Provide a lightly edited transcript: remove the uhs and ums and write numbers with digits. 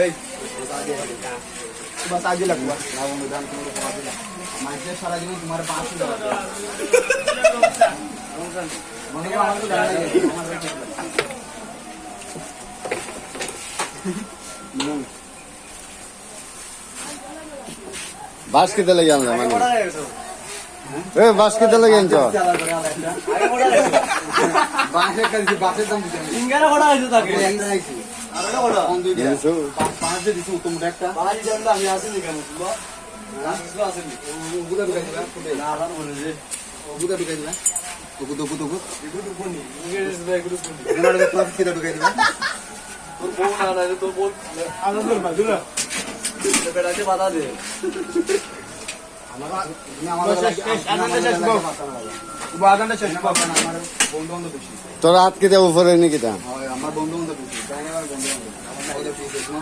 এই বাস আগে লাগবে না বন্ধু দান তোমার পাওয়া দিলা মাঝে সারা জীবন তোমার 500 টাকা মনে হয় আমার তো জানা নেই আমার কাছে বাস কিতে লাগে আমরা মানে এ বাস কিতে লাগে আনছো বাসে কাছে বাসের দাম দিতে ইঙ্গারা কটা হইছে তাকে একটা আইছি আরেকটা কটা কোন দুই দিন দিছো? পাঁচ দিয়ে দিছো তোমরা একটা বাড়ি জানলে আমি আসিনি কেন বুঝলো আসিনি আসিনি ওগুলা ঢুকাই দিবা না আর বলে যে ওগুলা ঢুকাই দিবা ওগু দগু দগু এগুলো কোনি ইংরেজি দা এগুলো কোনি এগুলা ক্লাস কিটা ঢুকাই দিবা তোর বউ না না তোর বউ আনন্দ না দুলা বেটাকে বাধা দে আমার তুমি আমার বাদানটা শেষ করব না আমার বন্ধু বান্ধব বেশি তোর হাত কিতে উপরে নি কিতা হয় আমার বন্ধু বান্ধব বেশি তাই না আমার বন্ধু বান্ধব আমার নাইলে ফিস না